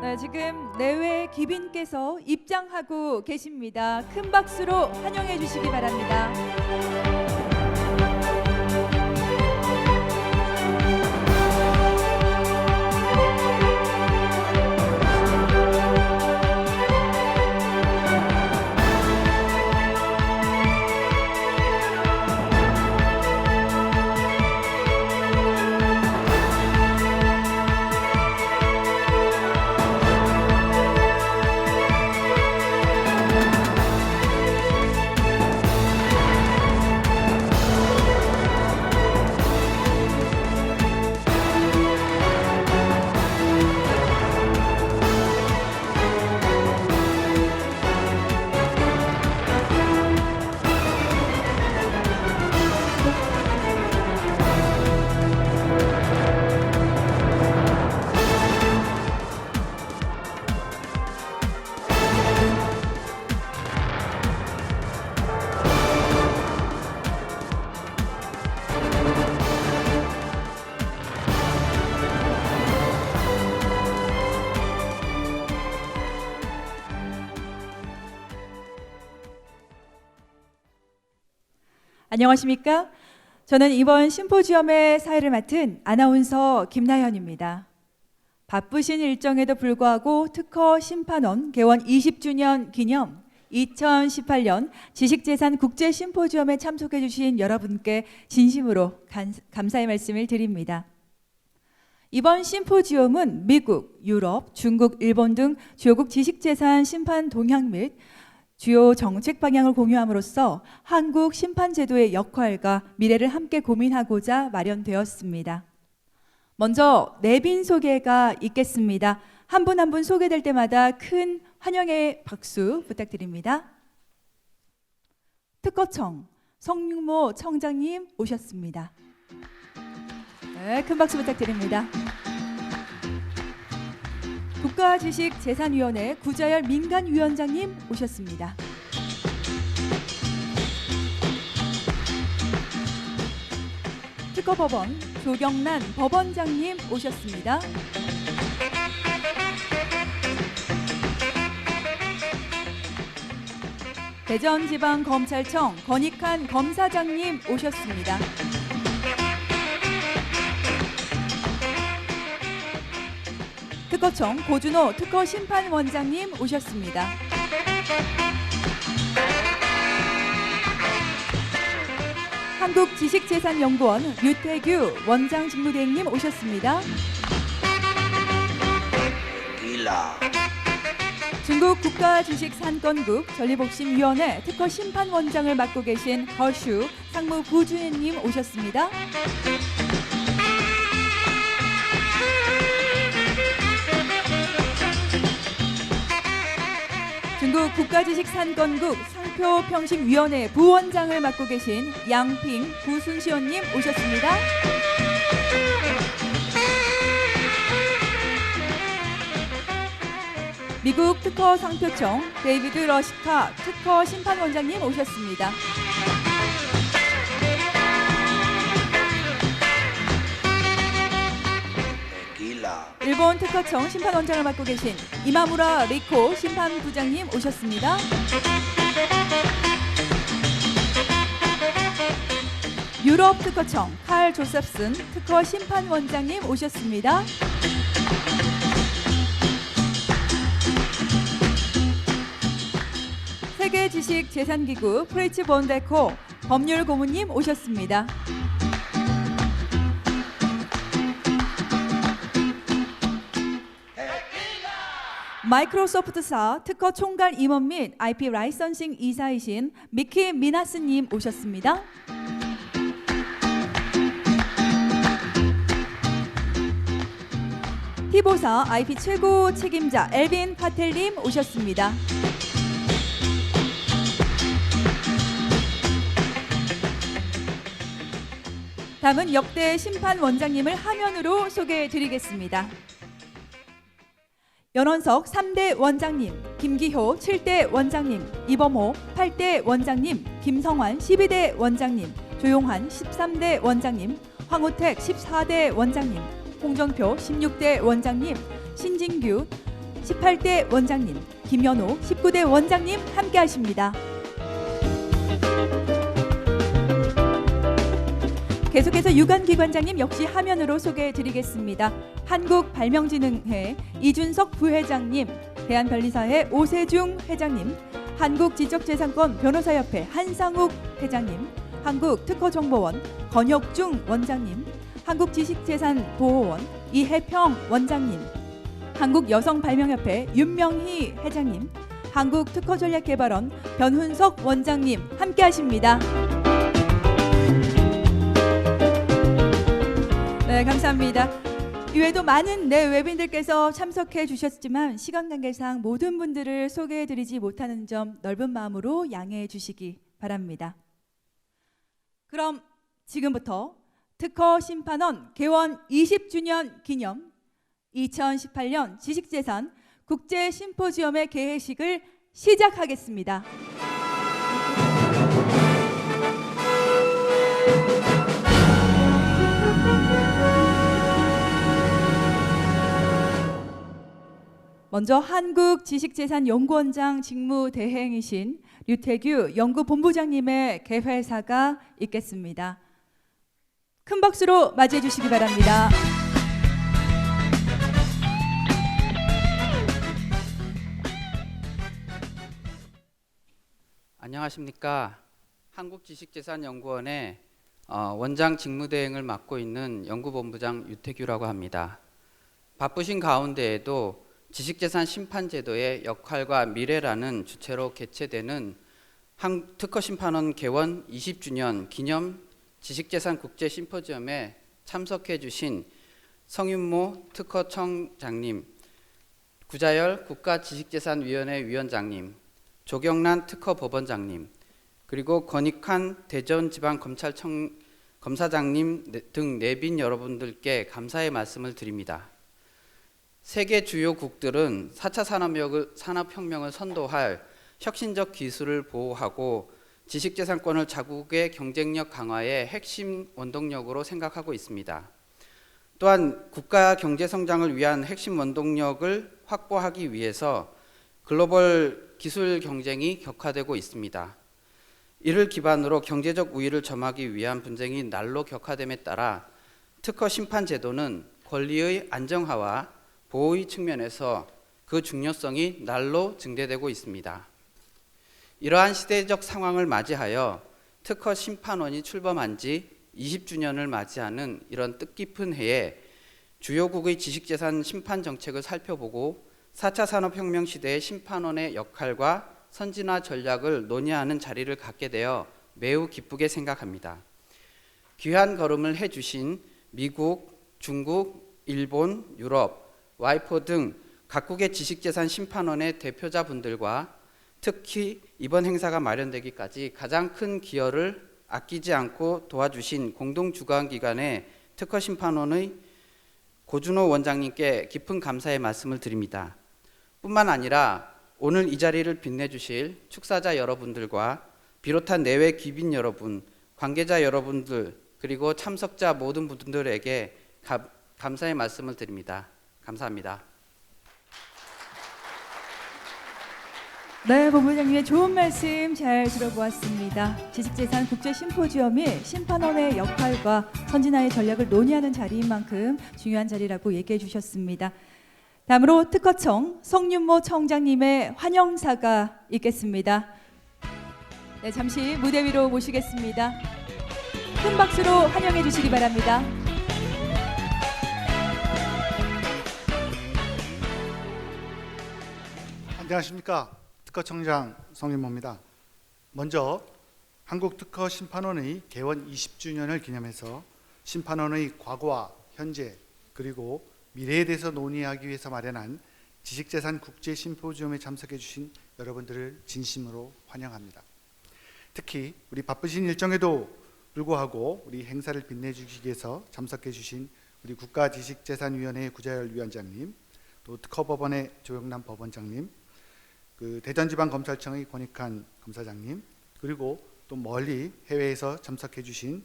네, 지금 내외 귀빈께서 입장하고 계십니다. 큰 박수로 환영해 주시기 바랍니다. 안녕하십니까? 저는 이번 심포지엄의 사회를 맡은 아나운서 김나연입니다. 바쁘신 일정에도 불구하고 특허 심판원 개원 20주년 기념 2018년 지식재산 국제심포지엄에 참석해 주신 여러분께 진심으로 감사의 말씀을 드립니다. 이번 심포지엄은 미국, 유럽, 중국, 일본 등 주요국 지식재산 심판 동향 및 주요 정책 방향을 공유함으로써 한국 심판제도의 역할과 미래를 함께 고민하고자 마련되었습니다. 먼저 내빈 소개가 있겠습니다. 한 분 한 분 소개될 때마다 큰 환영의 박수 부탁드립니다. 특허청 성윤모 청장님 오셨습니다. 네, 큰 박수 부탁드립니다. 국가지식재산위원회 구자열 민간위원장님 오셨습니다. 특허법원 조경란 법원장님 오셨습니다. 대전지방검찰청 권익한 검사장님 오셨습니다. 특허청 고준호 특허심판원장님 오셨습니다. 한국지식재산연구원 유태규 원장직무대행님 오셨습니다. 중국 국가주식산권국 전리복심위원회 특허심판원장을 맡고 계신 허슈 상무부주임님 오셨습니다. 중국 국가지식산권국 상표평식위원회 부원장을 맡고 계신 양핑 구순시원님 오셨습니다. 미국 특허상표청 데이비드 러시카 특허심판원장님 오셨습니다. 일본 특허청 심판원장을 맡고 계신 이마무라 리코 심판부장님 오셨습니다. 유럽 특허청 칼 조셉슨 특허심판원장님 오셨습니다. 세계지식재산기구 프리츠 본데코 법률고문님 오셨습니다. 마이크로소프트사 특허 총괄 임원 및 IP 라이선싱 이사이신 미키 미나스님 오셨습니다. 티보사 IP 최고 책임자 엘빈 파텔님 오셨습니다. 다음은 역대 심판원장님을 화면으로 소개해 드리겠습니다. 연원석 3대 원장님, 김기효 7대 원장님, 이범호 8대 원장님, 김성환 12대 원장님, 조용환 13대 원장님, 황우택 14대 원장님, 홍정표 16대 원장님, 신진규 18대 원장님, 김연호 19대 원장님 함께 하십니다. 계속해서 유관기관장님 역시 화면으로 소개해 드리겠습니다. 한국발명진흥회 이준석 부회장님, 대한변리사회 오세중 회장님, 한국지적재산권 변호사협회 한상욱 회장님, 한국특허정보원 권혁중 원장님, 한국지식재산보호원 이혜평 원장님, 한국여성발명협회 윤명희 회장님, 한국특허전략개발원 변훈석 원장님 함께 하십니다. 네, 감사합니다. 이외에도 많은 외빈들께서 참석해 주셨지만 시간 관계상 모든 분들을 소개해 드리지 못하는 점 넓은 마음으로 양해해 주시기 바랍니다. 그럼 지금부터 특허심판원 개원 20주년 기념 2018년 지식재산 국제심포지엄의 개회식을 시작하겠습니다. 먼저 한국지식재산연구원장 직무대행이신 류태규 연구본부장님의 개회사가 있겠습니다. 큰 박수로 맞이해 주시기 바랍니다. 안녕하십니까. 한국지식재산연구원의 원장 직무대행을 맡고 있는 연구본부장 유태규라고 합니다. 바쁘신 가운데에도 지식재산 심판제도의 역할과 미래라는 주체로 개최되는 특허심판원 개원 20주년 기념 지식재산 국제심포지엄에 참석해 주신 성윤모 특허청장님, 구자열 국가지식재산위원회 위원장님, 조경란 특허법원장님, 그리고 권익환 대전지방검사장님 등 내빈 여러분들께 감사의 말씀을 드립니다. 세계 주요국들은 4차 산업혁명을 선도할 혁신적 기술을 보호하고 지식재산권을 자국의 경쟁력 강화의 핵심 원동력으로 생각하고 있습니다. 또한 국가 경제성장을 위한 핵심 원동력을 확보하기 위해서 글로벌 기술 경쟁이 격화되고 있습니다. 이를 기반으로 경제적 우위를 점하기 위한 분쟁이 날로 격화됨에 따라 특허 심판 제도는 권리의 안정화와 보호의 측면에서 그 중요성이 날로 증대되고 있습니다. 이러한 시대적 상황을 맞이하여 특허 심판원이 출범한 지 20주년을 맞이하는 이런 뜻깊은 해에 주요국의 지식재산 심판 정책을 살펴보고 4차 산업혁명 시대의 심판원의 역할과 선진화 전략을 논의하는 자리를 갖게 되어 매우 기쁘게 생각합니다. 귀한 걸음을 해주신 미국, 중국, 일본, 유럽, 와이포 등 각국의 지식재산 심판원의 대표자분들과 특히 이번 행사가 마련되기까지 가장 큰 기여를 아끼지 않고 도와주신 공동주관기관의 특허심판원의 고준호 원장님께 깊은 감사의 말씀을 드립니다. 뿐만 아니라 오늘 이 자리를 빛내주실 축사자 여러분들과 비롯한 내외 귀빈 여러분, 관계자 여러분들, 그리고 참석자 모든 분들에게 감사의 말씀을 드립니다. 감사합니다. 네, 본부장님의 좋은 말씀 잘 들어보았습니다. 지식재산 국제심포지엄이 심판원의 역할과 선진화의 전략을 논의하는 자리인 만큼 중요한 자리라고 얘기해 주셨습니다. 다음으로 특허청 성윤모 청장님의 환영사가 있겠습니다. 네, 잠시 무대 위로 모시겠습니다. 큰 박수로 환영해 주시기 바랍니다. 안녕하십니까. 특허청장 성윤모입니다. 먼저 한국특허심판원의 개원 20주년을 기념해서 심판원의 과거와 현재 그리고 미래에 대해서 논의하기 위해서 마련한 지식재산 국제심포지엄에 참석해 주신 여러분들을 진심으로 환영합니다. 특히 우리 바쁘신 일정에도 불구하고 우리 행사를 빛내주시기 위해서 참석해 주신 우리 국가지식재산위원회 구자열 위원장님, 또 특허법원의 조영남 법원장님, 그 대전지방검찰청의 권익환 검사장님, 그리고 또 멀리 해외에서 참석해 주신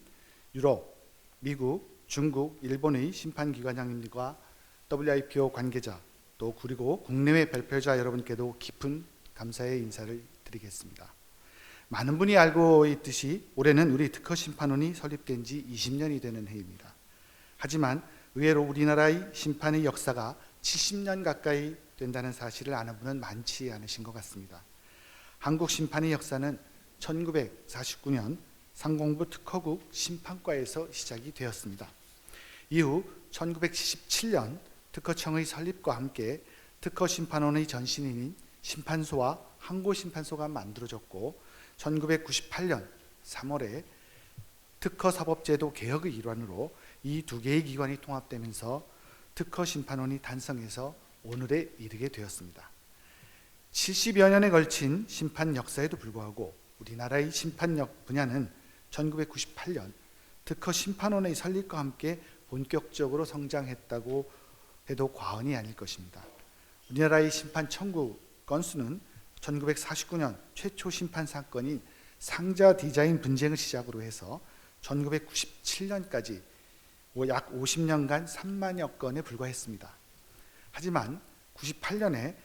유럽, 미국, 중국, 일본의 심판기관장님들과 WIPO 관계자, 또 그리고 국내외 발표자 여러분께도 깊은 감사의 인사를 드리겠습니다. 많은 분이 알고 있듯이 올해는 우리 특허심판원이 설립된 지 20년이 되는 해입니다. 하지만 의외로 우리나라의 심판의 역사가 70년 가까이 된다는 사실을 아는 분은 많지 않으신 것 같습니다. 한국 심판의 역사는 1949년 상공부 특허국 심판과에서 시작이 되었습니다. 이후 1977년 특허청의 설립과 함께 특허심판원의 전신인 심판소와 항고심판소가 만들어졌고 1998년 3월에 특허사법제도 개혁의 일환으로 이 두 개의 기관이 통합되면서 특허심판원이 탄생해서 오늘에 이르게 되었습니다. 70여 년에 걸친 심판 역사에도 불구하고 우리나라의 심판력 분야는 1998년 특허심판원의 설립과 함께 본격적으로 성장했다고 해도 과언이 아닐 것입니다. 우리나라의 심판 청구 건수는 1949년 최초 심판 사건인 상자 디자인 분쟁을 시작으로 해서 1997년까지 약 50년간 3만여 건에 불과했습니다. 하지만 98년에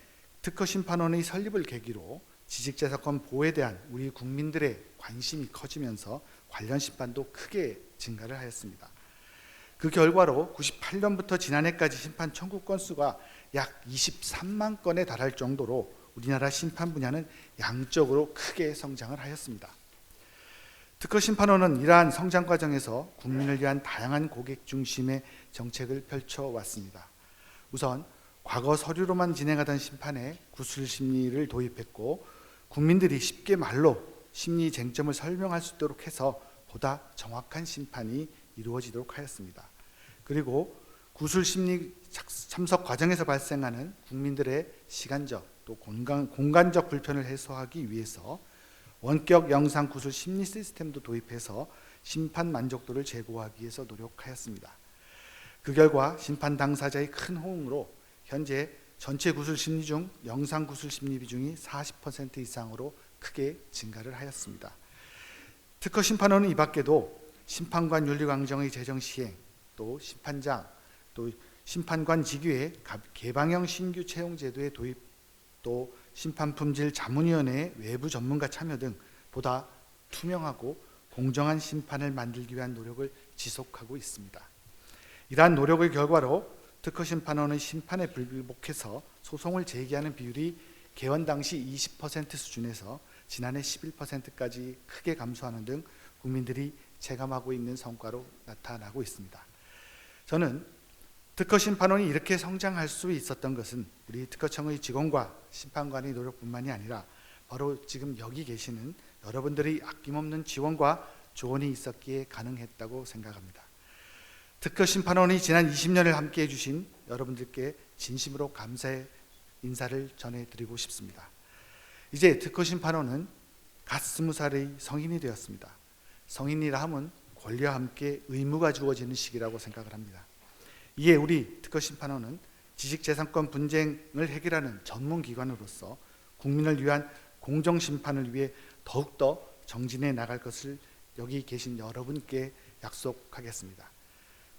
특허심판원의 설립을 계기로 지식재산권 보호에 대한 우리 국민들의 관심이 커지면서 관련 심판도 크게 증가를 하였습니다. 그 결과로 98년부터 지난해까지 심판 청구 건수가 약 23만 건에 달할 정도로 우리나라 심판 분야는 양적으로 크게 성장을 하였습니다. 특허심판원은 이러한 성장 과정에서 국민을 위한 다양한 고객 중심의 정책을 펼쳐왔습니다. 우선 과거 서류로만 진행하던 심판에 구술 심리를 도입했고 국민들이 쉽게 말로 심리 쟁점을 설명할 수 있도록 해서 보다 정확한 심판이 이루어지도록 하였습니다. 그리고 구술 심리 참석 과정에서 발생하는 국민들의 시간적 또 공간적 불편을 해소하기 위해서 원격 영상 구술 심리 시스템도 도입해서 심판 만족도를 제고하기 위해서 노력하였습니다. 그 결과 심판 당사자의 큰 호응으로 현재 전체 구술 심리 중 영상 구술 심리 비중이 40% 이상으로 크게 증가를 하였습니다. 특허 심판원은 이 밖에도 심판관 윤리강정의 제정 시행, 또 심판장, 또 심판관 직위의 개방형 신규 채용 제도의 도입, 또 심판품질 자문위원회의 외부 전문가 참여 등 보다 투명하고 공정한 심판을 만들기 위한 노력을 지속하고 있습니다. 이러한 노력의 결과로 특허심판원의 심판에 불복해서 소송을 제기하는 비율이 개원 당시 20% 수준에서 지난해 11%까지 크게 감소하는 등 국민들이 체감하고 있는 성과로 나타나고 있습니다. 저는 특허심판원이 이렇게 성장할 수 있었던 것은 우리 특허청의 직원과 심판관의 노력뿐만이 아니라 바로 지금 여기 계시는 여러분들의 아낌없는 지원과 조언이 있었기에 가능했다고 생각합니다. 특허심판원이 지난 20년을 함께해 주신 여러분들께 진심으로 감사의 인사를 전해드리고 싶습니다. 이제 특허심판원은 갓 20살의 성인이 되었습니다. 성인이라 함은 권리와 함께 의무가 주어지는 시기라고 생각을 합니다. 이에 우리 특허심판원은 지식재산권 분쟁을 해결하는 전문기관으로서 국민을 위한 공정심판을 위해 더욱더 정진해 나갈 것을 여기 계신 여러분께 약속하겠습니다.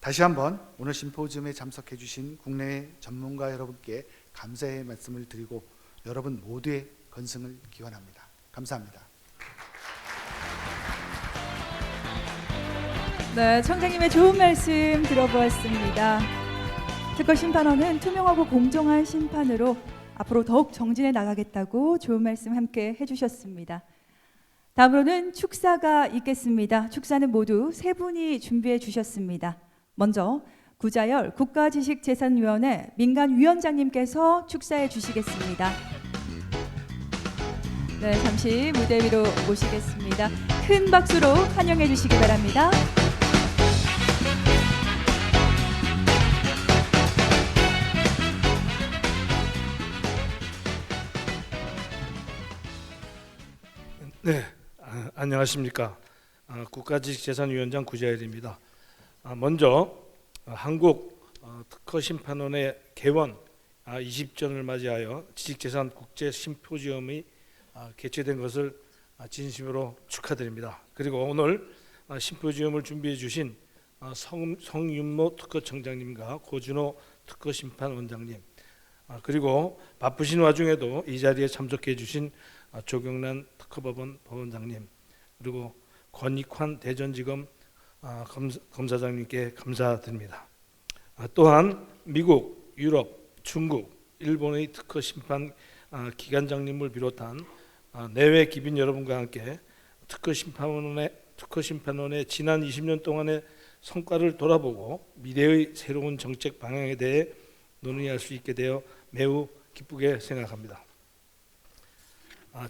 다시 한번 오늘 심포지엄에 참석해 주신 국내외 전문가 여러분께 감사의 말씀을 드리고 여러분 모두의 건승을 기원합니다. 감사합니다. 네, 청장님의 좋은 말씀 들어보았습니다. 특허심판원은 투명하고 공정한 심판으로 앞으로 더욱 정진해 나가겠다고 좋은 말씀 함께 해주셨습니다. 다음으로는 축사가 있겠습니다. 축사는 모두 세 분이 준비해 주셨습니다. 먼저 구자열 국가지식재산위원회 민간위원장님께서 축사해 주시겠습니다. 네, 잠시 무대 위로 모시겠습니다. 큰 박수로 환영해 주시기 바랍니다. 네, 안녕하십니까. 국가지식재산위원장 구자열입니다. 먼저 한국 특허심판원의 개원 20주년을 맞이하여 지식재산 국제심포지엄이 개최된 것을 진심으로 축하드립니다. 그리고 오늘 심포지엄을 준비해 주신 성윤모 특허청장님과 고준호 특허심판원장님, 그리고 바쁘신 와중에도 이 자리에 참석해 주신 조경란 특허법원 법원장님, 그리고 권익환 대전지검 검사장님께 감사드립니다. 또한 미국, 유럽, 중국, 일본의 특허 심판 기관장님을 비롯한 내외 기빈 여러분과 함께 특허 심판원의 지난 20년 동안의 성과를 돌아보고 미래의 새로운 정책 방향에 대해 논의할 수 있게 되어 매우 기쁘게 생각합니다.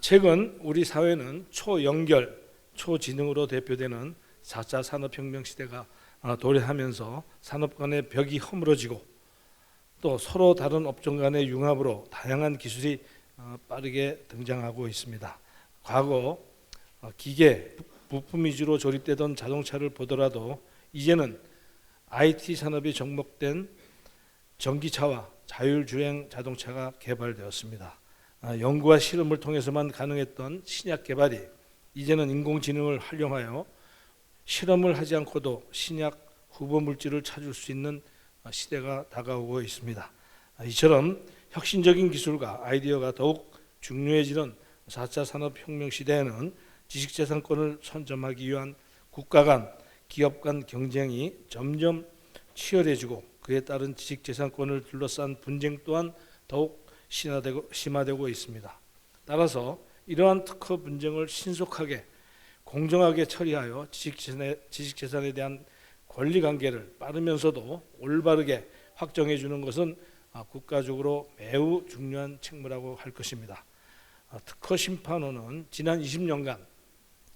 최근 우리 사회는 초연결, 초지능으로 대표되는 4차 산업혁명 시대가 도래하면서 산업 간의 벽이 허물어지고 또 서로 다른 업종 간의 융합으로 다양한 기술이 빠르게 등장하고 있습니다. 과거 기계, 부품 위주로 조립되던 자동차를 보더라도 이제는 IT 산업이 접목된 전기차와 자율주행 자동차가 개발되었습니다. 연구와 실험을 통해서만 가능했던 신약 개발이 이제는 인공지능을 활용하여 실험을 하지 않고도 신약 후보 물질을 찾을 수 있는 시대가 다가오고 있습니다. 이처럼 혁신적인 기술과 아이디어가 더욱 중요해지는 4차 산업혁명 시대에는 지식재산권을 선점하기 위한 국가 간, 기업 간 경쟁이 점점 치열해지고 그에 따른 지식재산권을 둘러싼 분쟁 또한 더욱 심화되고 있습니다. 따라서 이러한 특허 분쟁을 신속하게 공정하게 처리하여 지식재산에 대한 권리관계를 빠르면서도 올바르게 확정해 주는 것은 국가적으로 매우 중요한 책무라고 할 것입니다. 특허심판원은 지난 20년간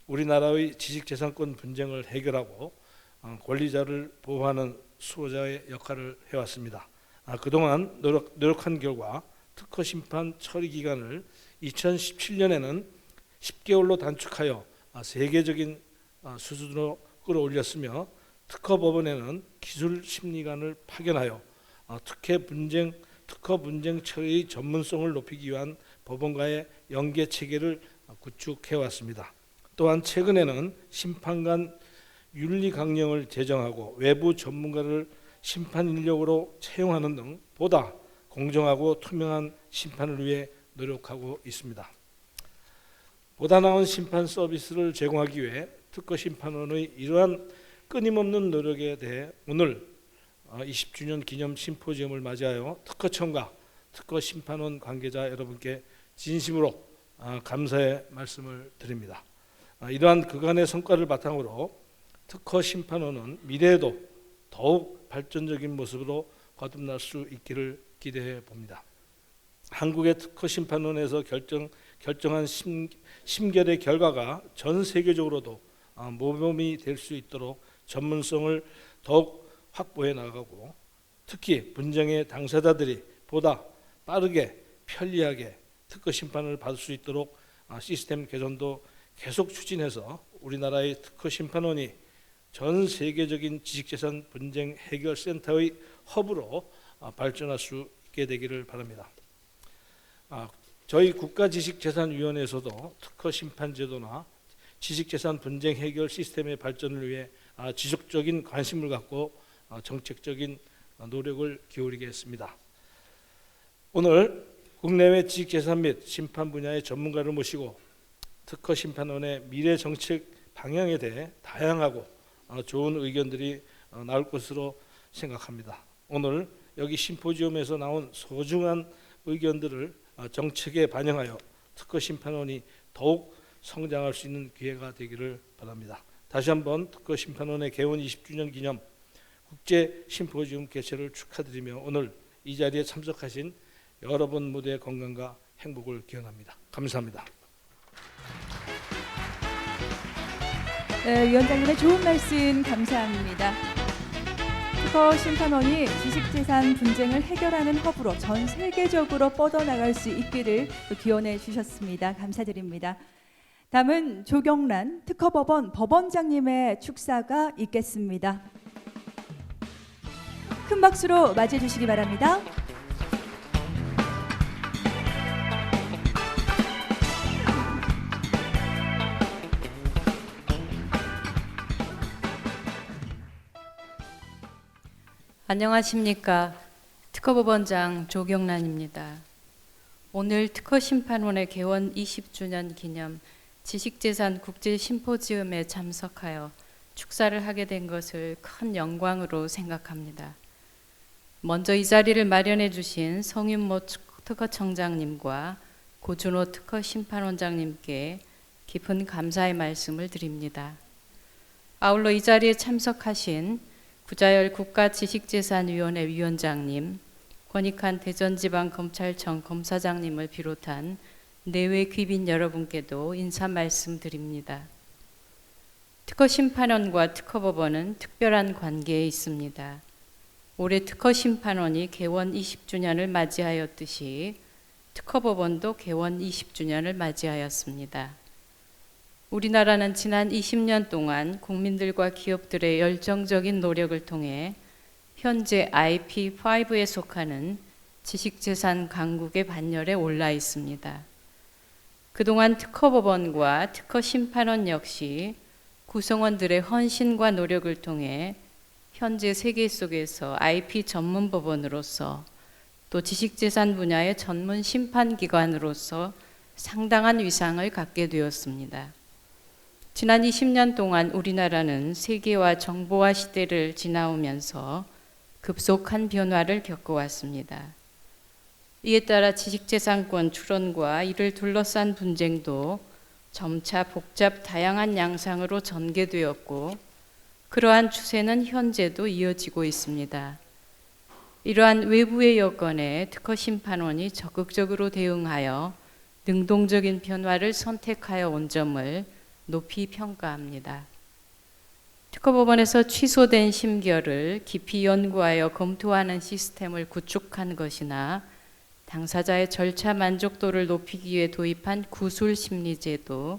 우리나라의 지식재산권 분쟁을 해결하고 권리자를 보호하는 수호자의 역할을 해왔습니다. 그동안 노력한 결과 특허심판 처리 기간을 2017년에는 10개월로 단축하여 세계적인 수준으로 끌어올렸으며 특허법원에는 기술심리관을 파견하여 특허 분쟁 처리의 전문성을 높이기 위한 법원과의 연계 체계를 구축해 왔습니다. 또한 최근에는 심판관 윤리 강령을 제정하고 외부 전문가를 심판 인력으로 채용하는 등 보다 공정하고 투명한 심판을 위해 노력하고 있습니다. 보다 나은 심판 서비스를 제공하기 위해 특허심판원의 이러한 끊임없는 노력에 대해 오늘 20주년 기념 심포지엄을 맞이하여 특허청과 특허심판원 관계자 여러분께 진심으로 감사의 말씀을 드립니다. 이러한 그간의 성과를 바탕으로 특허심판원은 미래에도 더욱 발전적인 모습으로 거듭날 수 있기를 기대해 봅니다. 한국의 특허심판원에서 결정한 심결의 결과가 전 세계적으로도 모범이 될 수 있도록 전문성을 더욱 확보해 나가고 특히 분쟁의 당사자들이 보다 빠르게 편리하게 특허 심판을 받을 수 있도록 시스템 개선도 계속 추진해서 우리나라의 특허 심판원이 전 세계적인 지식재산 분쟁 해결 센터의 허브로 발전할 수 있게 되기를 바랍니다. 저희 국가지식재산위원회에서도 특허 심판 제도나 지식재산 분쟁 해결 시스템의 발전을 위해 지속적인 관심을 갖고 정책적인 노력을 기울이겠습니다. 오늘 국내외 지식재산 및 심판 분야의 전문가를 모시고 특허심판원의 미래 정책 방향에 대해 다양하고 좋은 의견들이 나올 것으로 생각합니다. 오늘 여기 심포지엄에서 나온 소중한 의견들을 정책에 반영하여 특허심판원이 더욱 성장할 수 있는 기회가 되기를 바랍니다. 다시 한번 특허심판원의 개원 20주년 기념 국제 심포지엄 개최를 축하드리며 오늘 이 자리에 참석하신 여러분 모두의 건강과 행복을 기원합니다. 감사합니다. 위원장님의 좋은 말씀 감사합니다. 특허심판원이 지식재산 분쟁을 해결하는 허브로 전 세계적으로 뻗어나갈 수 있기를 기원해 주셨습니다. 감사드립니다. 다음은 조경란 특허법원 법원장님의 축사가 있겠습니다. 큰 박수로 맞이해 주시기 바랍니다. 안녕하십니까. 특허법원장 조경란입니다. 오늘 특허심판원의 개원 20주년 기념 지식재산 국제심포지엄에 참석하여 축사를 하게 된 것을 큰 영광으로 생각합니다. 먼저 이 자리를 마련해 주신 성윤모 특허청장님과 고준호 특허심판원장님께 깊은 감사의 말씀을 드립니다. 아울러 이 자리에 참석하신 구자열 국가지식재산위원회 위원장님, 권익한 대전지방검찰청 검사장님을 비롯한 내외 귀빈 여러분께도 인사 말씀드립니다. 특허심판원과 특허법원은 특별한 관계에 있습니다. 올해 특허심판원이 개원 20주년을 맞이하였듯이 특허법원도 개원 20주년을 맞이하였습니다. 우리나라는 지난 20년 동안 국민들과 기업들의 열정적인 노력을 통해 현재 IP5에 속하는 지식재산 강국의 반열에 올라 있습니다. 그동안 특허법원과 특허심판원 역시 구성원들의 헌신과 노력을 통해 현재 세계 속에서 IP 전문 법원으로서 또 지식재산 분야의 전문 심판기관으로서 상당한 위상을 갖게 되었습니다. 지난 20년 동안 우리나라는 세계화 정보화 시대를 지나오면서 급속한 변화를 겪어왔습니다. 이에 따라 지식재산권 출원과 이를 둘러싼 분쟁도 점차 복잡 다양한 양상으로 전개되었고 그러한 추세는 현재도 이어지고 있습니다. 이러한 외부의 여건에 특허심판원이 적극적으로 대응하여 능동적인 변화를 선택하여 온 점을 높이 평가합니다. 특허법원에서 취소된 심결을 깊이 연구하여 검토하는 시스템을 구축한 것이나 당사자의 절차 만족도를 높이기 위해 도입한 구술심리제도,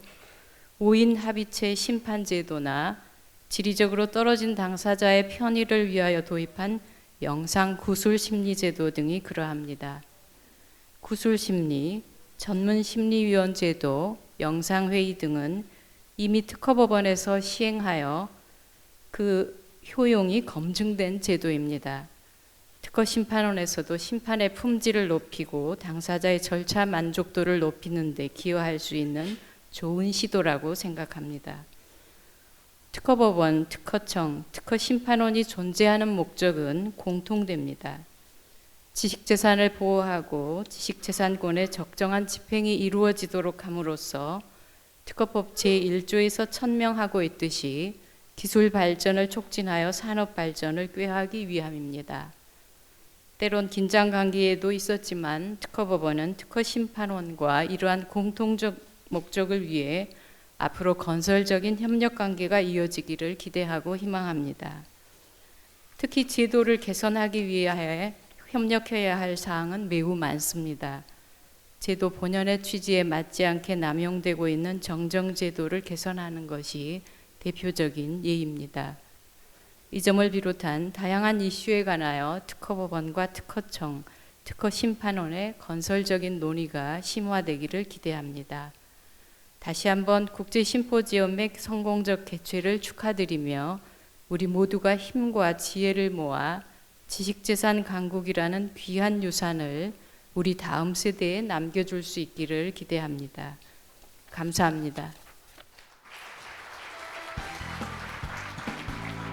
5인 합의체 심판제도나 지리적으로 떨어진 당사자의 편의를 위하여 도입한 영상구술심리제도 등이 그러합니다. 구술심리, 전문심리위원제도, 영상회의 등은 이미 특허법원에서 시행하여 그 효용이 검증된 제도입니다. 특허심판원에서도 심판의 품질을 높이고 당사자의 절차 만족도를 높이는 데 기여할 수 있는 좋은 시도라고 생각합니다. 특허법원, 특허청, 특허심판원이 존재하는 목적은 공통됩니다. 지식재산을 보호하고 지식재산권의 적정한 집행이 이루어지도록 함으로써 특허법 제1조에서 천명하고 있듯이 기술 발전을 촉진하여 산업 발전을 꾀하기 위함입니다. 때론 긴장 관계에도 있었지만 특허법원은 특허심판원과 이러한 공통적 목적을 위해 앞으로 건설적인 협력 관계가 이어지기를 기대하고 희망합니다. 특히 제도를 개선하기 위해 협력해야 할 사항은 매우 많습니다. 제도 본연의 취지에 맞지 않게 남용되고 있는 정정제도를 개선하는 것이 대표적인 예입니다. 이 점을 비롯한 다양한 이슈에 관하여 특허법원과 특허청, 특허심판원의 건설적인 논의가 심화되기를 기대합니다. 다시 한번 국제심포지엄의 성공적 개최를 축하드리며 우리 모두가 힘과 지혜를 모아 지식재산 강국이라는 귀한 유산을 우리 다음 세대에 남겨줄 수 있기를 기대합니다. 감사합니다.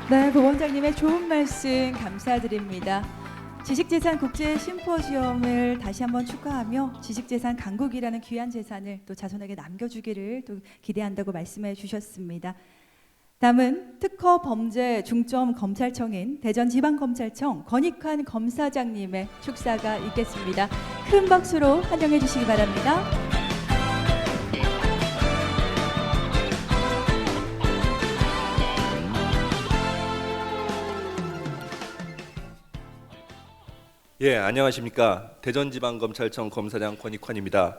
네, 법원장님의 좋은 말씀 감사드립니다. 지식재산 국제심포지엄을 다시 한번 축하하며 지식재산 강국이라는 귀한 재산을 또 자손에게 남겨주기를 또 기대한다고 말씀해 주셨습니다. 다음은 특허범죄중점검찰청인 대전지방검찰청 권익환 검사장님의 축사가 있겠습니다. 큰 박수로 환영해 주시기 바랍니다. 예, 안녕하십니까. 대전지방검찰청 검사장 권익환입니다.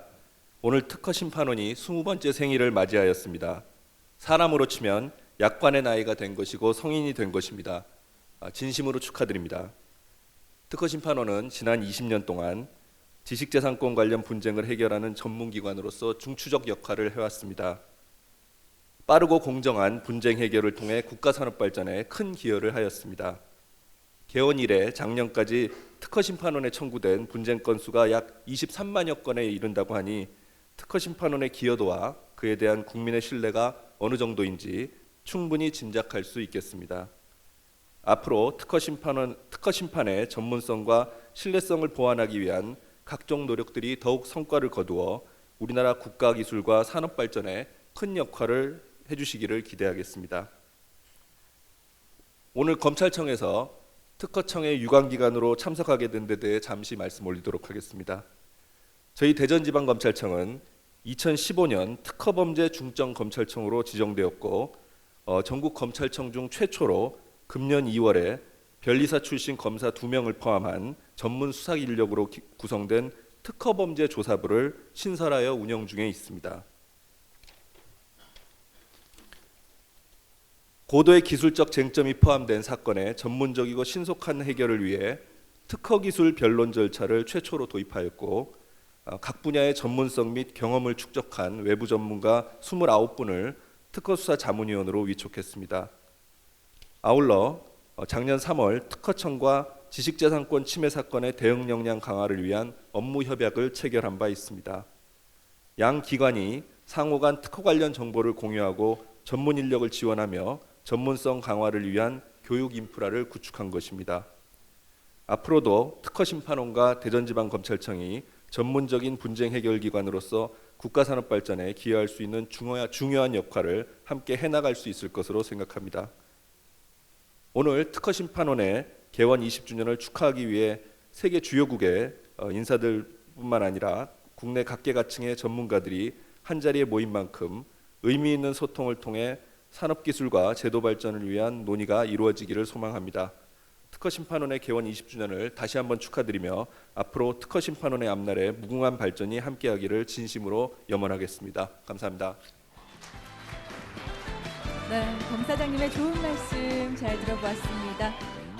오늘 특허심판원이 20번째 생일을 맞이하였습니다. 사람으로 치면 약관의 나이가 된 것이고 성인이 된 것입니다. 진심으로 축하드립니다. 특허심판원은 지난 20년 동안 지식재산권 관련 분쟁을 해결하는 전문기관으로서 중추적 역할을 해왔습니다. 빠르고 공정한 분쟁 해결을 통해 국가산업 발전에 큰 기여를 하였습니다. 개원 이래 작년까지 특허심판원에 청구된 분쟁 건수가 약 23만여 건에 이른다고 하니 특허심판원의 기여도와 그에 대한 국민의 신뢰가 어느 정도인지 충분히 짐작할 수 있겠습니다. 앞으로 특허심판의 전문성과 신뢰성을 보완하기 위한 각종 노력들이 더욱 성과를 거두어 우리나라 국가기술과 산업발전에 큰 역할을 해주시기를 기대하겠습니다. 오늘 검찰청에서 특허청의 유관기관으로 참석하게 된 데 대해 잠시 말씀 올리도록 하겠습니다. 저희 대전지방검찰청은 2015년 특허범죄 중점검찰청으로 지정되었고 전국 검찰청 중 최초로 금년 2월에 변리사 출신 검사 2명을 포함한 전문 수사 인력으로 구성된 특허범죄 조사부를 신설하여 운영 중에 있습니다. 고도의 기술적 쟁점이 포함된 사건의 전문적이고 신속한 해결을 위해 특허기술 변론 절차를 최초로 도입하였고 각 분야의 전문성 및 경험을 축적한 외부 전문가 29분을 특허수사 자문위원으로 위촉했습니다. 아울러 작년 3월 특허청과 지식재산권 침해 사건의 대응 역량 강화를 위한 업무 협약을 체결한 바 있습니다. 양 기관이 상호 간 특허 관련 정보를 공유하고 전문 인력을 지원하며 전문성 강화를 위한 교육 인프라를 구축한 것입니다. 앞으로도 특허심판원과 대전지방검찰청이 전문적인 분쟁 해결 기관으로서 국가산업 발전에 기여할 수 있는 중요한 역할을 함께 해나갈 수 있을 것으로 생각합니다. 오늘 특허심판원의 개원 20주년을 축하하기 위해 세계 주요국의 인사들뿐만 아니라 국내 각계각층의 전문가들이 한자리에 모인 만큼 의미 있는 소통을 통해 산업기술과 제도 발전을 위한 논의가 이루어지기를 소망합니다. 특허심판원의 개원 20주년을 다시 한번 축하드리며 앞으로 특허심판원의 앞날에 무궁한 발전이 함께하기를 진심으로 염원하겠습니다. 감사합니다. 네, 검사장님의 좋은 말씀 잘 들어보았습니다.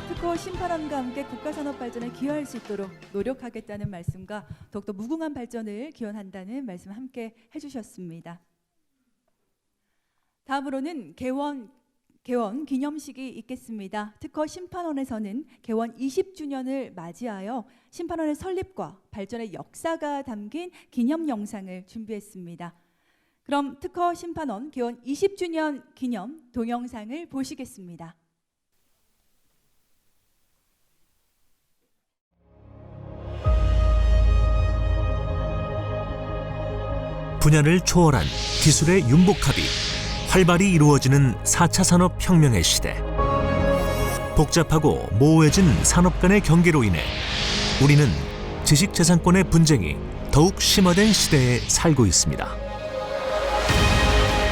특허심판원과 함께 국가산업 발전에 기여할 수 있도록 노력하겠다는 말씀과 더욱더 무궁한 발전을 기원한다는 말씀 함께 해주셨습니다. 다음으로는 개원 기념식이 있겠습니다. 특허심판원에서는 개원 20주년을 맞이하여 심판원의 설립과 발전의 역사가 담긴 기념 영상을 준비했습니다. 그럼 특허심판원 개원 20주년 기념 동영상을 보시겠습니다. 분야를 초월한 기술의 융복합이 활발히 이루어지는 4차 산업혁명의 시대. 복잡하고 모호해진 산업 간의 경계로 인해 우리는 지식재산권의 분쟁이 더욱 심화된 시대에 살고 있습니다.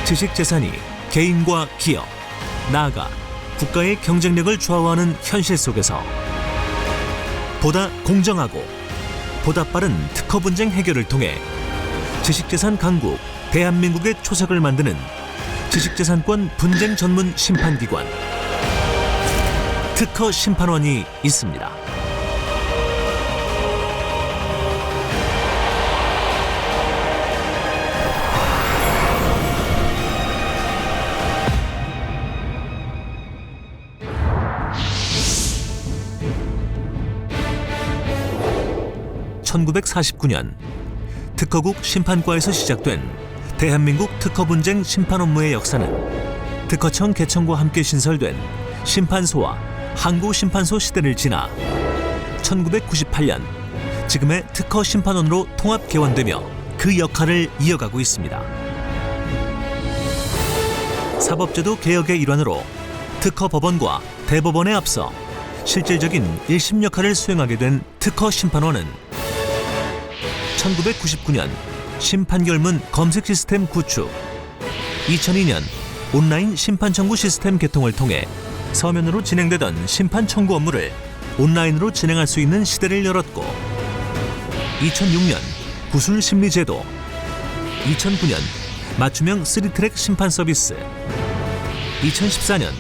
지식재산이 개인과 기업, 나아가 국가의 경쟁력을 좌우하는 현실 속에서 보다 공정하고 보다 빠른 특허 분쟁 해결을 통해 지식재산 강국 대한민국의 초석을 만드는 지식재산권 분쟁 전문 심판기관 특허심판원이 있습니다. (1949년) 특허국 심판과에서 시작된 대한민국 특허분쟁 심판 업무의 역사는 특허청 개청과 함께 신설된 심판소와 항구심판소 시대를 지나 1998년 지금의 특허심판원으로 통합 개원되며 그 역할을 이어가고 있습니다. 사법제도 개혁의 일환으로 특허법원과 대법원에 앞서 실질적인 1심 역할을 수행하게 된 특허심판원은 1999년 심판결문 검색 시스템 구축, 2002년 온라인 심판 청구 시스템 개통을 통해 서면으로 진행되던 심판 청구 업무를 온라인으로 진행할 수 있는 시대를 열었고, 2006년 구술 심리 제도, 2009년 맞춤형 3트랙 심판 서비스, 2014년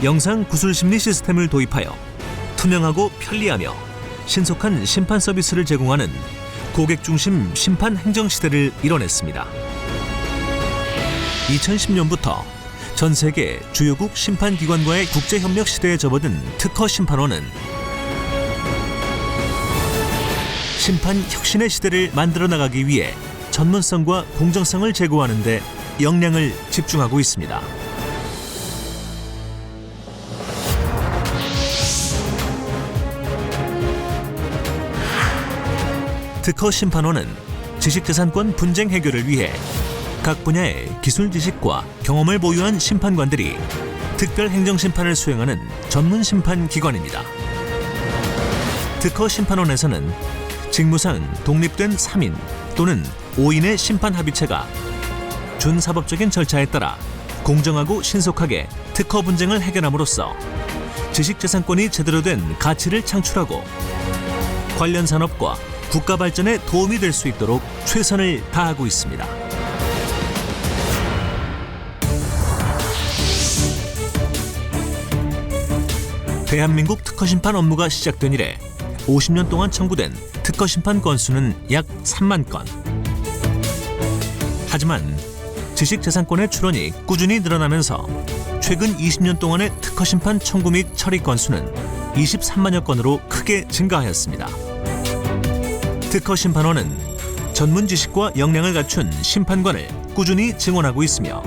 영상 구술 심리 시스템을 도입하여 투명하고 편리하며 신속한 심판 서비스를 제공하는 고객 중심 심판 행정 시대를 이뤄냈습니다. 2010년부터 전 세계 주요국 심판기관과의 국제협력 시대에 접어든 특허심판원은 심판 혁신의 시대를 만들어 나가기 위해 전문성과 공정성을 제고하는 데 역량을 집중하고 있습니다. 특허 심판원은 지식재산권 분쟁 해결을 위해 각 분야의 기술 지식과 경험을 보유한 심판관들이 특별 행정심판을 수행하는 전문 심판 기관입니다. 특허 심판원에서는 직무상 독립된 3인 또는 5인의 심판 합의체가 준사법적인 절차에 따라 공정하고 신속하게 특허 분쟁을 해결함으로써 지식재산권이 제대로 된 가치를 창출하고 관련 산업과 국가 발전에 도움이 될 수 있도록 최선을 다하고 있습니다. 대한민국 특허심판 업무가 시작된 이래 50년 동안 청구된 특허심판 건수는 약 3만 건. 하지만 지식재산권의 출원이 꾸준히 늘어나면서 최근 20년 동안의 특허심판 청구 및 처리 건수는 23만여 건으로 크게 증가하였습니다. 특허심판원은 전문 지식과 역량을 갖춘 심판관을 꾸준히 증원하고 있으며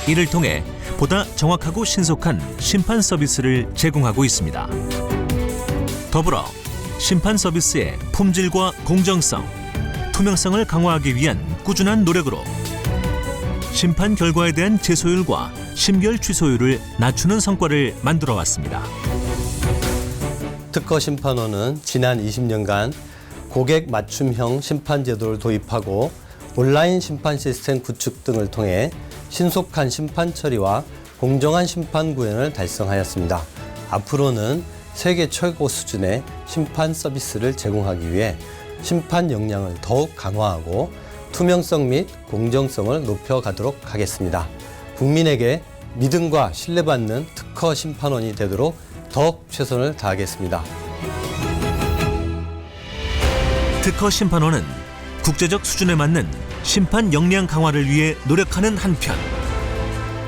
이를 통해 보다 정확하고 신속한 심판 서비스를 제공하고 있습니다. 더불어 심판 서비스의 품질과 공정성, 투명성을 강화하기 위한 꾸준한 노력으로 심판 결과에 대한 재소율과 심결 취소율을 낮추는 성과를 만들어 왔습니다. 특허심판원은 지난 20년간 고객 맞춤형 심판 제도를 도입하고 온라인 심판 시스템 구축 등을 통해 신속한 심판 처리와 공정한 심판 구현을 달성하였습니다. 앞으로는 세계 최고 수준의 심판 서비스를 제공하기 위해 심판 역량을 더욱 강화하고 투명성 및 공정성을 높여가도록 하겠습니다. 국민에게 믿음과 신뢰받는 특허 심판원이 되도록 더욱 최선을 다하겠습니다. 특허 심판원은 국제적 수준에 맞는 심판 역량 강화를 위해 노력하는 한편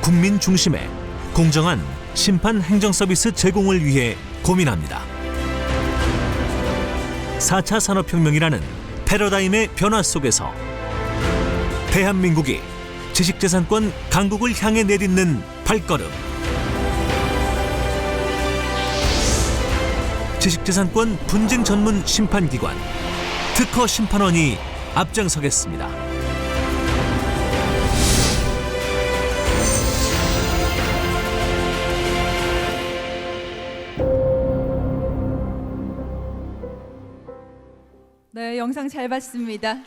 국민 중심의 공정한 심판 행정 서비스 제공을 위해 고민합니다. 4차 산업혁명이라는 패러다임의 변화 속에서 대한민국이 지식재산권 강국을 향해 내딛는 발걸음. 지식재산권 분쟁 전문 심판기관 특허 심판원이 앞장서겠습니다. 네, 영상 잘 봤습니다.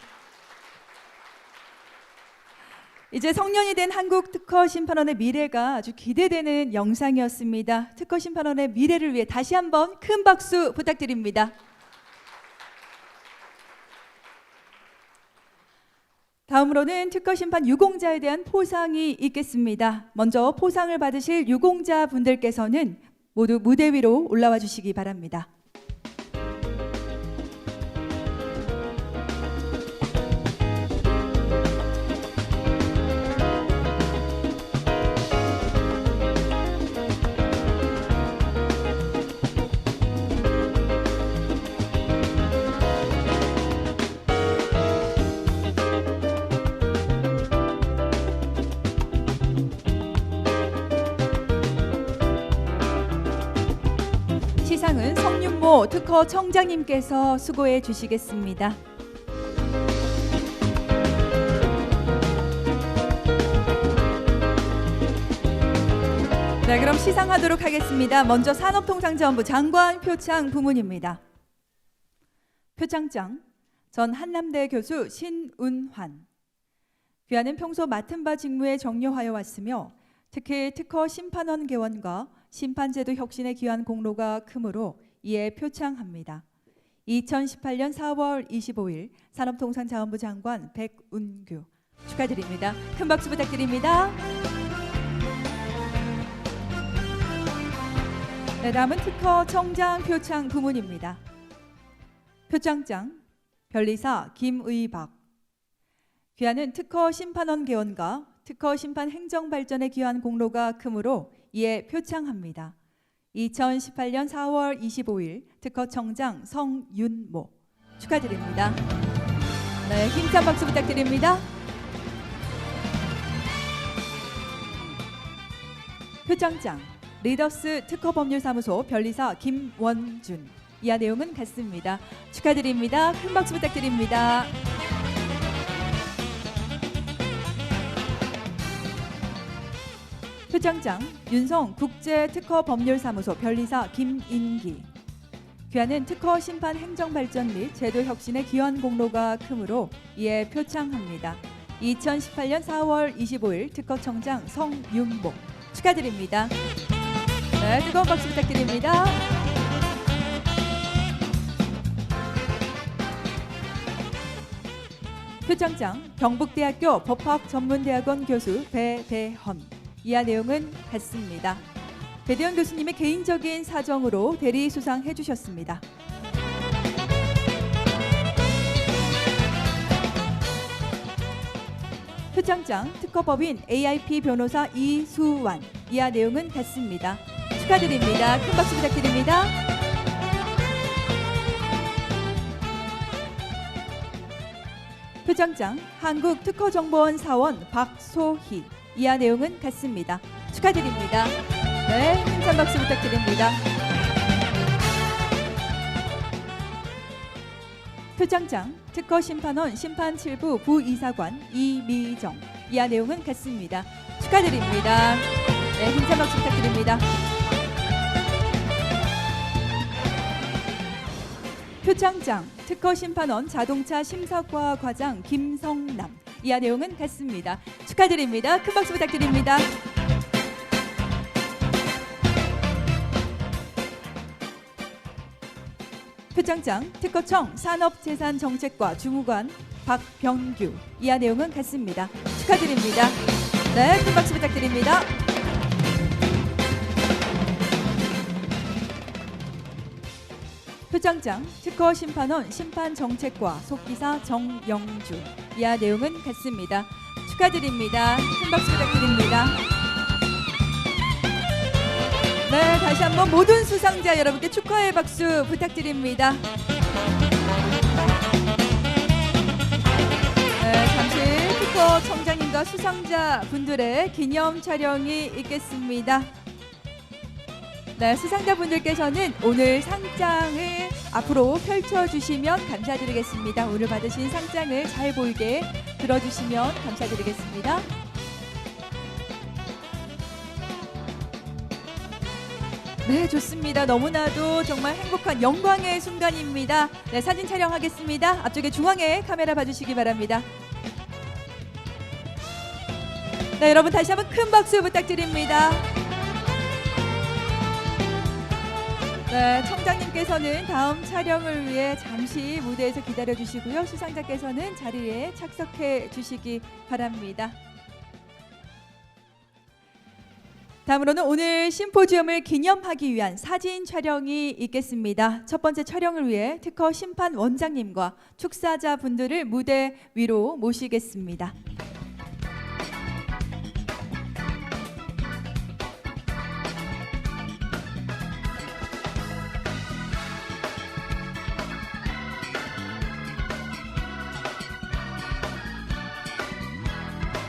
이제 성년이 된 한국 특허 심판원의 미래가 아주 기대되는 영상이었습니다. 특허 심판원의 미래를 위해 다시 한번 큰 박수 부탁드립니다. 다음으로는 특허 심판 유공자에 대한 포상이 있겠습니다. 먼저 포상을 받으실 유공자 분들께서는 모두 무대 위로 올라와 주시기 바랍니다. 시상은 성윤모 특허 청장님께서 수고해 주시겠습니다. 네, 그럼 시상하도록 하겠습니다. 먼저 산업통상자원부 장관 표창 부문입니다. 표창장 전 한남대 교수 신운환. 귀하는 평소 맡은 바 직무에 정려하여 왔으며 특히 특허 심판원 개원과 심판제도 혁신에 기여한 공로가 크므로 이에 표창합니다. 2018년 4월 25일 산업통상자원부 장관 백운규 축하드립니다. 큰 박수 부탁드립니다. 네, 다음은 특허 청장 표창 부문입니다. 표창장 변리사 김의박. 귀하는 특허 심판원 개원과 특허 심판 행정 발전에 기여한 공로가 크므로 이에 표창합니다. 2018년 4월 25일 특허청장 성윤모 축하드립니다. 네, 힘찬 박수 부탁드립니다. 표창장 리더스 특허법률사무소 변리사 김원준. 이하 내용은 같습니다. 축하드립니다. 큰 박수 부탁드립니다. 표창장 윤성 국제특허법률사무소 변리사 김인기. 귀하는 특허 심판 행정발전 및 제도 혁신에 기여한 공로가 크므로 이에 표창합니다. 2018년 4월 25일 특허청장 성윤복. 축하드립니다. 네, 뜨거운 박수 부탁드립니다. 표창장 경북대학교 법학전문대학원 교수 배대헌. 이하 내용은 같습니다. 배대헌 교수님의 개인적인 사정으로 대리 수상해 주셨습니다. 표창장 특허법인 AIP 변호사 이수완. 이하 내용은 같습니다. 축하드립니다. 큰 박수 부탁드립니다. 표창장 한국특허정보원 사원 박소희. 이하 내용은 같습니다. 축하드립니다. 네, 힘찬 박수 부탁드립니다. 표창장 특허심판원 심판7부 부이사관 이미정. 이하 내용은 같습니다. 축하드립니다. 네, 힘찬 박수 부탁드립니다. 표창장 특허심판원 자동차 심사과 과장 김성남. 이하 내용은 같습니다. 축하드립니다. 큰 박수 부탁드립니다. 표창장 특허청 산업재산정책과 주무관 박병규. 이하 내용은 같습니다. 축하드립니다. 네, 큰 박수 부탁드립니다. 표창장 특허심판원 심판정책과 속기사 정영주. 이하 내용은 같습니다. 축하드립니다. 큰 박수 부탁드립니다. 네, 다시 한번 모든 수상자 여러분께 축하의 박수 부탁드립니다. 네, 잠시 특허청장님과 수상자 분들의 기념 촬영이 있겠습니다. 네, 수상자분들께서는 오늘 상장을 앞으로 펼쳐주시면 감사드리겠습니다. 오늘 받으신 상장을 잘 보이게 들어주시면 감사드리겠습니다. 네, 좋습니다. 너무나도 정말 행복한 영광의 순간입니다. 네, 사진 촬영하겠습니다. 앞쪽에 중앙에 카메라 봐주시기 바랍니다. 네, 여러분 다시 한번 큰 박수 부탁드립니다. 네, 청장님께서는 다음 촬영을 위해 잠시 무대에서 기다려 주시고요. 수상자께서는 자리에 착석해 주시기 바랍니다. 다음으로는 오늘 심포지엄을 기념하기 위한 사진 촬영이 있겠습니다. 첫 번째 촬영을 위해 특허 심판 원장님과 축사자 분들을 무대 위로 모시겠습니다.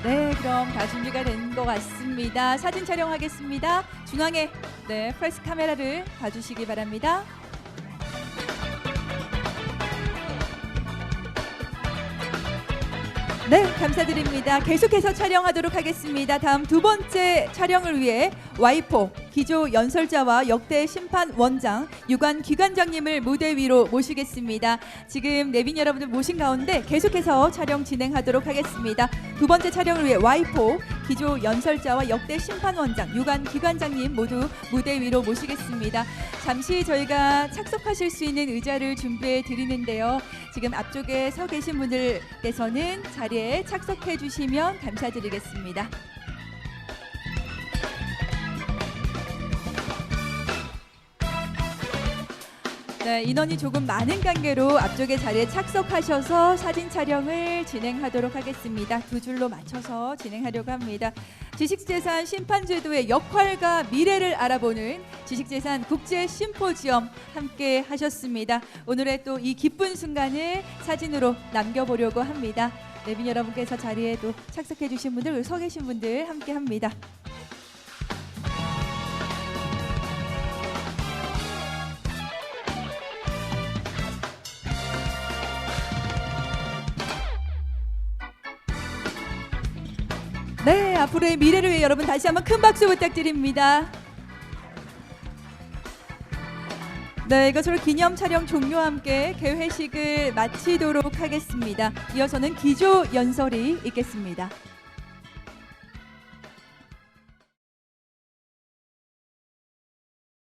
네, 그럼 다 준비가 된 것 같습니다. 사진 촬영하겠습니다. 중앙에 네, 프레스 카메라를 봐주시기 바랍니다. 네, 감사드립니다. 계속해서 촬영하도록 하겠습니다. 다음 두 번째 촬영을 위해 와이포 기조 연설자와 역대 심판 원장 유관 기관장님을 무대 위로 모시겠습니다. 지금 내빈 여러분들 모신 가운데 계속해서 촬영 진행하도록 하겠습니다. 두 번째 촬영을 위해 와이포 기조 연설자와 역대 심판 원장 유관 기관장님 모두 무대 위로 모시겠습니다. 잠시 저희가 착석하실 수 있는 의자를 준비해 드리는데요. 지금 앞쪽에 서 계신 분들께서는 자리에 착석해 주시면 감사드리겠습니다. 네, 인원이 조금 많은 관계로 앞쪽에 자리에 착석하셔서 사진 촬영을 진행하도록 하겠습니다. 두 줄로 맞춰서 진행하려고 합니다. 지식재산 심판제도의 역할과 미래를 알아보는 지식재산 국제 심포지엄 함께 하셨습니다. 오늘의 또 이 기쁜 순간을 사진으로 남겨보려고 합니다. 내빈 여러분께서 자리에 또 착석해 주신 분들, 그리고 서 계신 분들 함께 합니다. 네, 앞으로의 미래를 위해 여러분 다시 한번 큰 박수 부탁드립니다. 네, 이것으로 기념 촬영 종료와 함께 개회식을 마치도록 하겠습니다. 이어서는 기조 연설이 있겠습니다.